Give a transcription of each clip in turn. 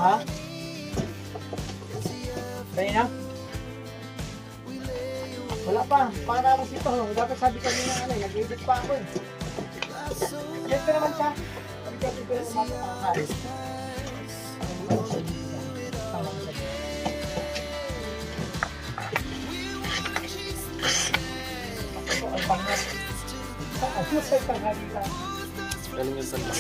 Ha? Kaya na? Wala pa. Para ako dito. Dapat sabi kanina ano, nag-edit pa ako eh. Yes ka naman siya. Sabi ka dito na umakakain. Ang pangat. Ano sa'yo kang halita? Galing yung sanda.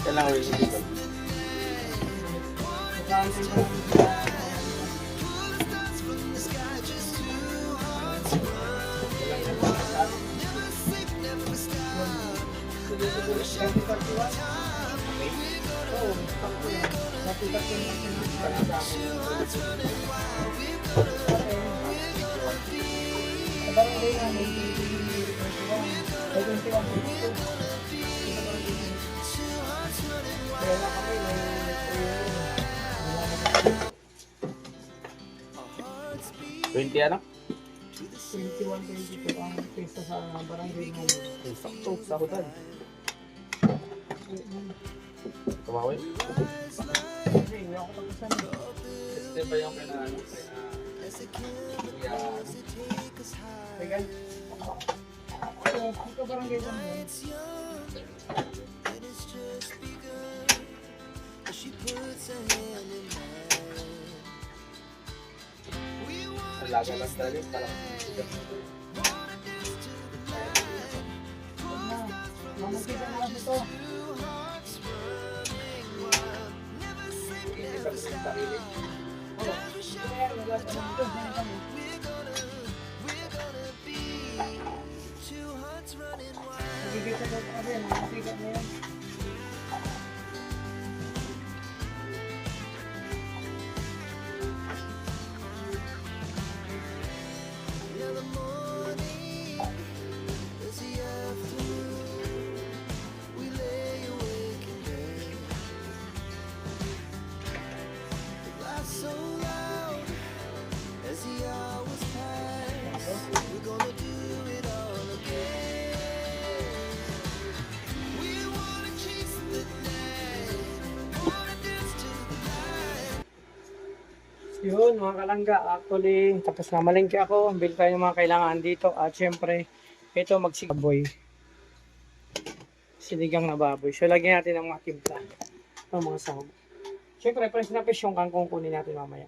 Kailangan rin hindi ba? $20 ano? 21-22 ang pesa sa barangay mo. Sakto, sa hotel. Tumawin. Hindi, hindi ako tapusan. Este ba yung kailangan? Teka. Ito barangay mo. Alaga lang talaga yung parang Mamagkita na lang ito. hindi kami sa sarili. Nagigita na ito kasi, mamagkita na yan. Yun mga kalangga, actually tapos na malengke ako, bili tayo ng mga kailangan dito at syempre ito magsigaboy, sinigang na baboy. So lagyan natin ng mga timpla ng mga sahog. Syempre fresh na fresh yung kangkong kunin natin mamaya.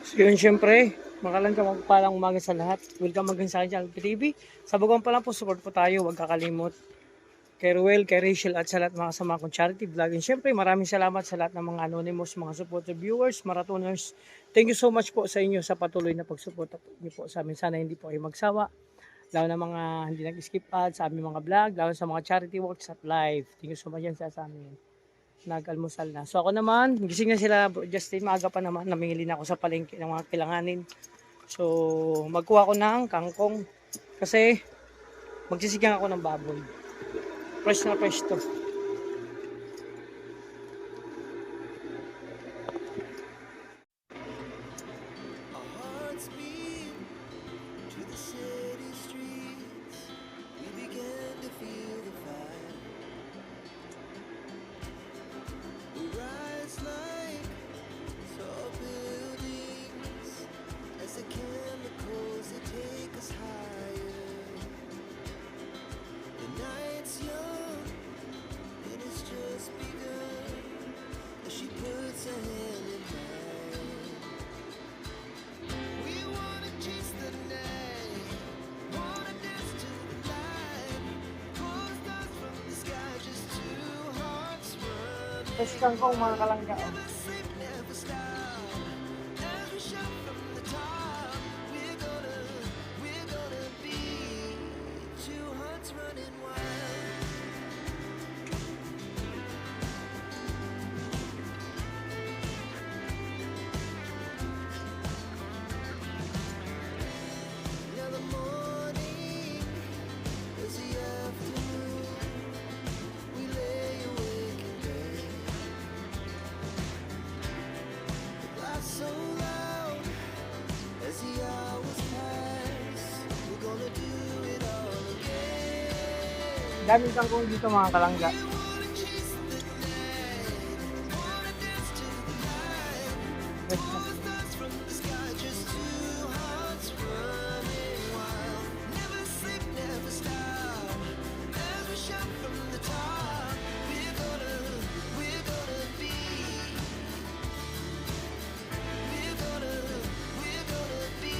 So yun syempre mga kalangga, magpalang umaga sa lahat. Welcome again sa akin TV. Sa bagang pa lang po, support po tayo, huwag kakalimot kay Ruel, kay Rachel at sa lahat mga kasama kong charity vlog. And syempre maraming salamat sa lahat ng mga anonymous, mga supporter viewers, marathoners. Thank you so much po sa inyo sa patuloy na pagsuporta niyo po sa amin. Sana hindi po kayo magsawa. Lalo na mga hindi nag-skip ads sa aming mga vlog, lalo sa mga charity works at live. Thank you so much yan sa amin. Nag-almusal na. So ako naman, gising na sila, Justin, maaga pa naman, namingili na ako sa palengke ng mga kailanganin. So, magkuha ko ng kangkong kasi magsisigang ako ng baboy. Fresh na fresh to. Our hearts beat to the city streets. We began to feel the fire. We rise like tall buildings as the chemicals they take us higher. The night's young and it's just begun as she puts her hand in mine. We wanna chase the night, wanna dance to the light, pull stars from the sky, just two hearts running. Fresh kangkong mga kalangga. Oh. Never sleep, never stop. As we shout from the top, we're gonna be two hearts running wild. Now the morning is the afternoon. We lay awake in bed. Laugh so loud as the hours pass. We're gonna do it all again. Daming kangkong dito mga kalangga. We wanna chase the night, wanna dance to the light. Fresh na. All the stars from the sky, just two hearts running wild. Never sleep, never stop. As we shout from the top, we're gonna be. We're gonna be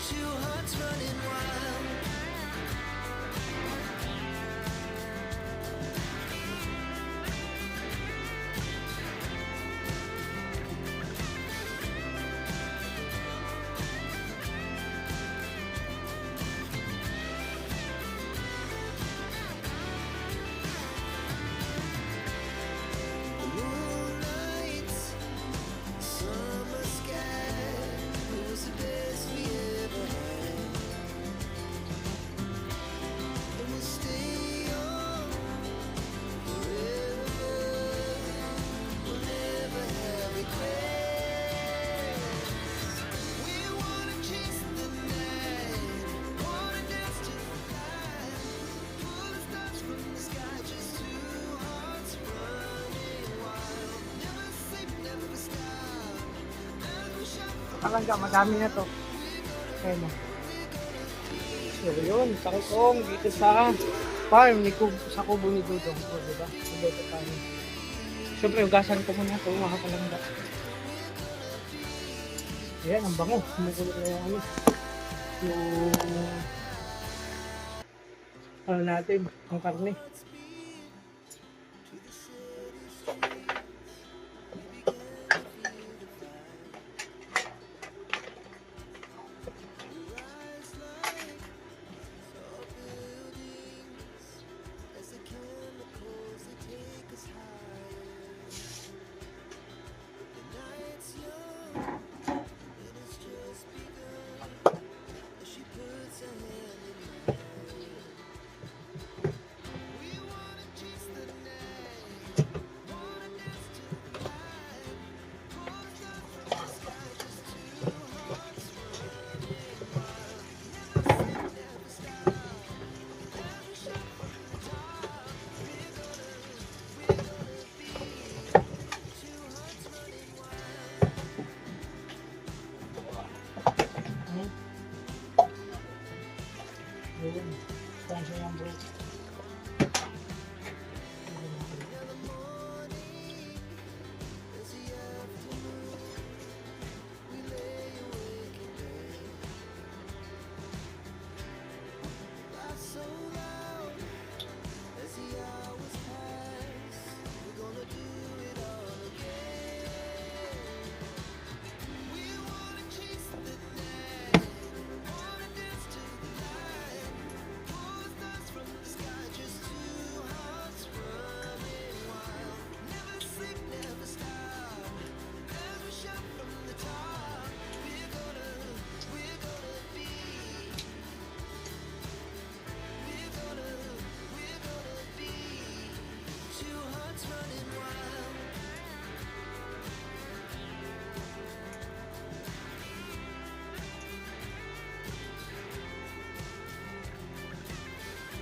two hearts running wild. The moonlights, summer sky, it was the best we ever had. And we'll stay on forever. We'll never have regrets. We wanna chase the night, wanna dance to the light, pull the stars from the sky, just two hearts running wild. Never sleep, never stop. As we shout from Kalangga, madami na to. Ayan na. So yun, kangkong dito sa farm ni sa kubo ni Dudong. O, diba? Dito tayo. Siyempre, ugasan ko muna ito mga kalangga. Ayan, ang bango. Sumukulot na yung ano. Yung natin, ang karne. as the chemicals they take us higher. The night's young and it's just begun as she puts her hand in mine. We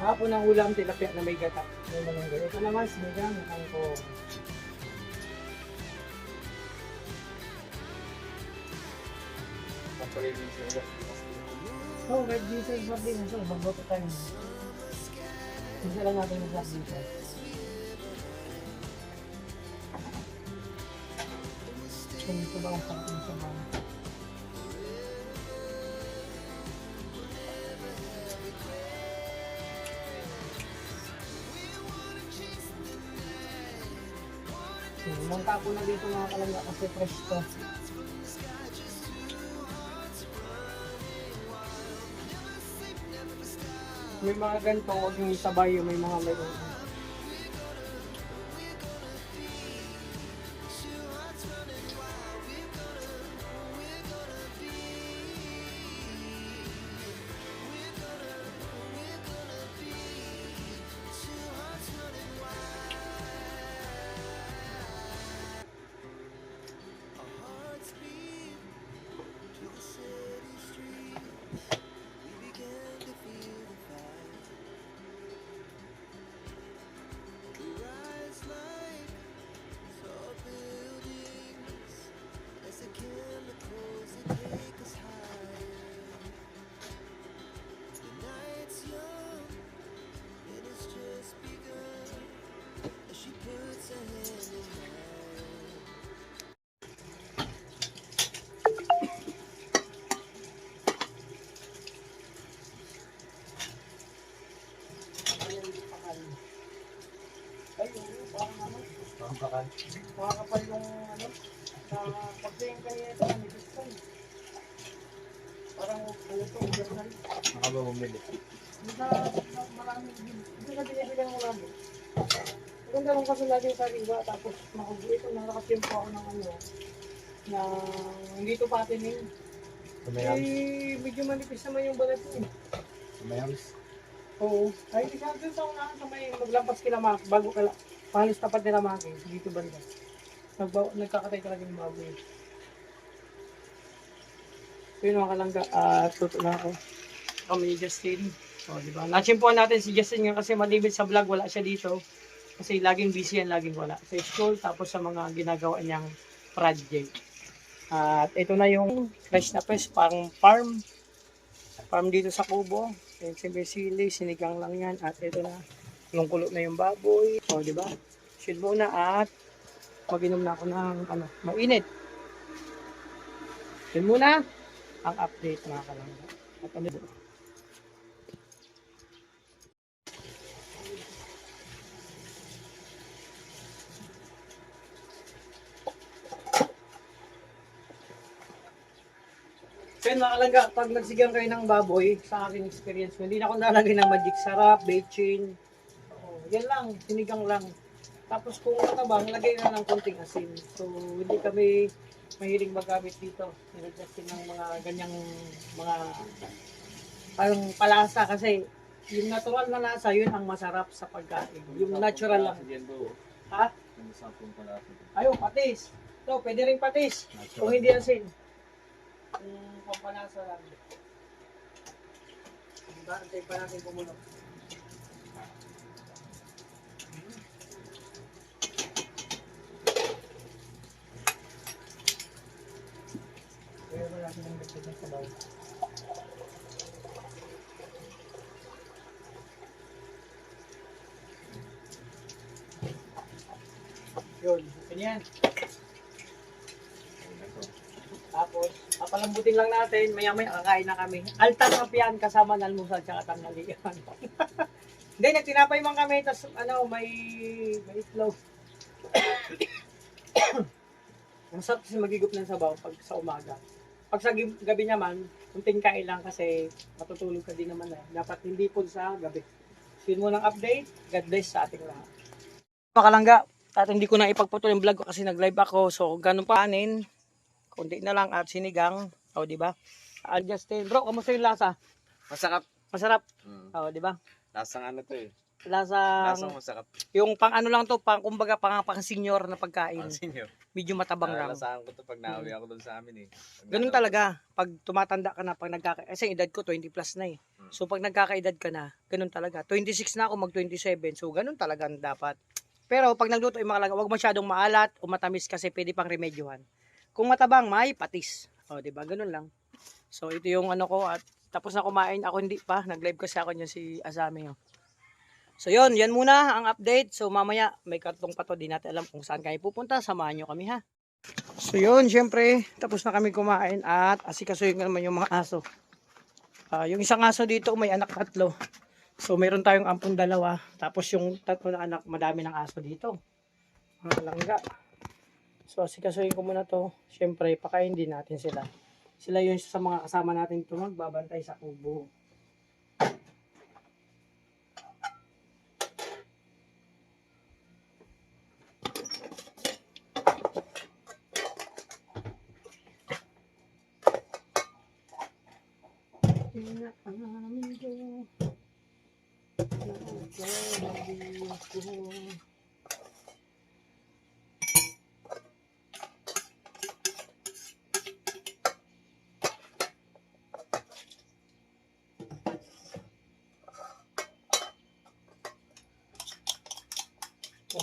Hapon ng ulam, tilapia na may gata. May malunggay. Ito naman, sinigang na kangkong. Kapalitin siya. Oh, red diesel sardines. So, magluto tayo. Isa lang natin yung sardines. Kung ito ba ang sarap sa mga. Munta ko na dito mga kalangga kasi fresh to. May mga ganito, huwag yung isabay yung may mga mayroon. Parang bakal. Makakapal yung ano, sa pagtingin kanina ito, manipis ko. Parang puto, ganun. Nakaba bumili. Marami, hindi na binibili ang marami. Maganda rin kasi lagi sa riba, tapos ito, nakasimpo ako ng ano, na hindi ito patinin. Kumayams. Eh, medyo manipis naman yung balat niya. Kumayams. Oo. Ay, isa doon sa unahan sa may maglampas kila Mac, bago kala, pahalos tapat nila Mac, dito banda. Nagkakatay talaga yung baboy. So yun mga kalangga, tuto na ako. Kami ni Justin. O, di ba? Nachimpuan natin si Justin nga kasi malibit sa vlog, wala siya dito. Kasi laging busy yan, laging wala. Sa school, tapos sa mga ginagawa niyang project. At ito na yung fresh na fresh, parang farm. Farm dito sa Kubo. Yung sili, sinigang lang yan. At ito na, yung kulo na yung baboy. O, di ba? Shoot muna at mag-inom na ako ng ano, mainit. Yun muna ang update mga kalangga. At ano ba? So yun mga kalangga, pag nagsigang kayo ng baboy, sa aking experience, hindi na ako nalagay ng magic sarap, bechin. Yan lang, sinigang lang. Tapos kung matabang, lagay na ng konting asin. So hindi kami mahilig magamit dito. Nilagyasin ng mga ganyang mga parang palasa kasi yung natural na lasa, yun ang masarap sa pagkain. Yung natural lang. Ha? Ayaw, patis. So, pwede rin patis. Kung hindi asin. Kung pampalasa lang. Antay pa natin kumulo. Kaya wala silang dagdag ng sabaw. Yun, ganyan. Tapos, papalambutin lang natin, maya-maya kakain na kami. Altan na yan, kasama ng almusal tsaka tanghalian. Hindi, nagtinapay man kami, tas ano, may itlog. Ang sarap kasi magigop ng sabaw pag sa umaga. Pag sa gabi naman, kunting kain lang kasi matutulog ka din naman. Dapat hindi po sa gabi. So yun muna ang update. God bless sa ating lahat. Mga kalangga, at hindi ko na ipagputol yung vlog ko kasi nag-live ako. So ganun pa anin, kunti na lang at sinigang. O, di ba? Justin, bro, kamusta yung lasa? Masarap. Masarap. O, di ba? Lasang ano to eh. lasang masarap. yung pang ano lang to, pang kumbaga pang senior na pagkain. Ang senior. Medyo matabang lang. Nalalasahan ko to pag nauwi ako doon sa amin eh. Ganun talaga. Pag tumatanda ka na, pag kasi edad ko 20 plus na eh. So pag nagkakaedad ka na, ganun talaga. 26 na ako, mag 27. So ganun talaga ang dapat. Pero pag nagluto yung mga wag masyadong maalat o matamis kasi pwede pang remedyohan. Kung matabang, may patis. O, di ba? Ganun lang. So ito yung ano ko at tapos na kumain. Ako hindi pa. Nag-live kasi ako niyan si Asami. Oh. So yun, yan muna ang update. So mamaya may kartong pa to, di natin alam kung saan kami pupunta. Samahan nyo kami ha. So yun, syempre, tapos na kami kumain at asikasuhin ko naman yung mga aso. Yung isang aso dito may anak 3. So meron tayong ampun 2. Tapos yung 3 na anak, madami ng aso dito. Mga langga. So asikasuhin ko muna to. Syempre, pakain din natin sila. Sila yung sa mga kasama natin dito magbabantay sa kubo.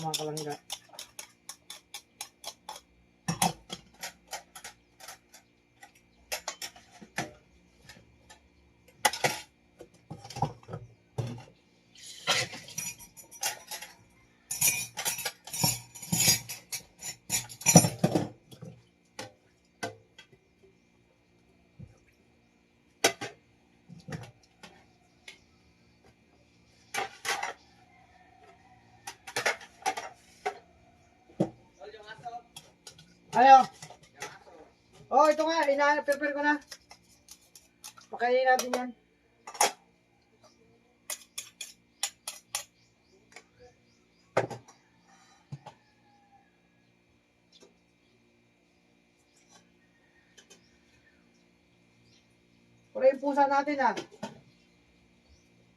Mga kalangga. Ayo. Oh, ito nga, prepare ko na. Pakainin natin yan. Pero yung pusa natin ah.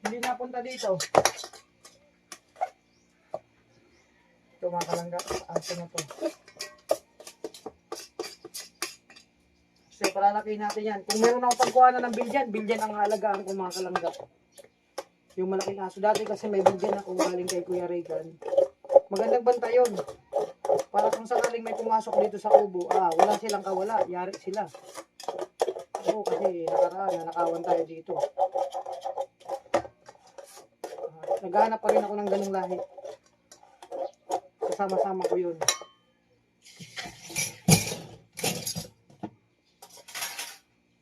Hindi napunta dito. Ito mga kalangga, aso na to. So, palalaki natin yan. Kung meron akong pagkuha na ng bilyan ang alagaan ko mga kalangga. Yung malaking aso. Dati kasi may bilyan ako galing kay Kuya Regan. Magandang banta yun. Para kung sakaling may pumasok dito sa kubo, wala silang kawala. Yari sila. Oo, kasi nakaraan, nanakawan tayo dito. Naghahanap pa rin ako ng ganung lahi. Kasama-sama ko yun.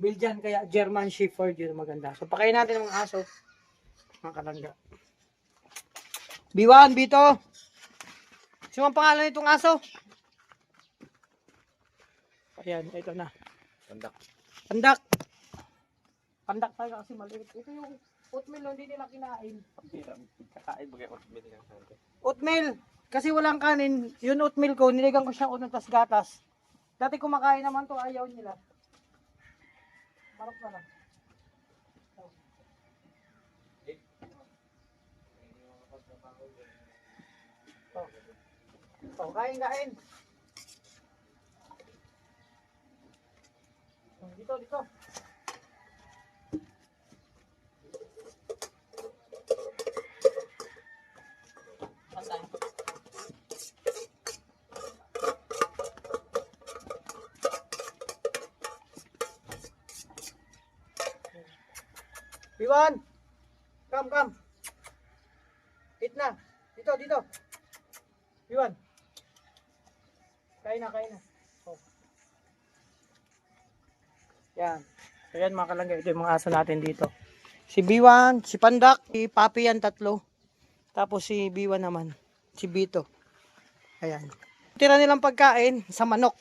Belgian kaya German Shepherd yun maganda. So pakain natin ng mga aso. Mga kalangga. B1, B2. Sino ang pangalan nitong aso? Ayan, ito na. Pandak. Pandak. Pandak tayo kasi maliit. Ito yung oatmeal, hindi nila kinain. Kakain bagay oatmeal yan. Oatmeal. Kasi walang kanin. Yung oatmeal ko, niligang ko siyang unang tas gatas. Dati kumakain naman to, ayaw nila. Marap na lang. Kain. Dito. Pasay. Iwan! Come. Eat na. Dito. Iwan. Kain na. Oh. Yan. So yan mga kalangga. Ito yung mga aso natin dito. Si B1, si Pandak, si Papi yan 3. Tapos si B1 naman. Si Bito. Ayan. Tira nilang pagkain sa manok.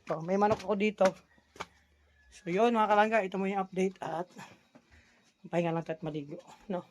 So, may manok ako dito. So yun mga kalangga. Ito mo yung update at pahinga lang tayo at maligo. No?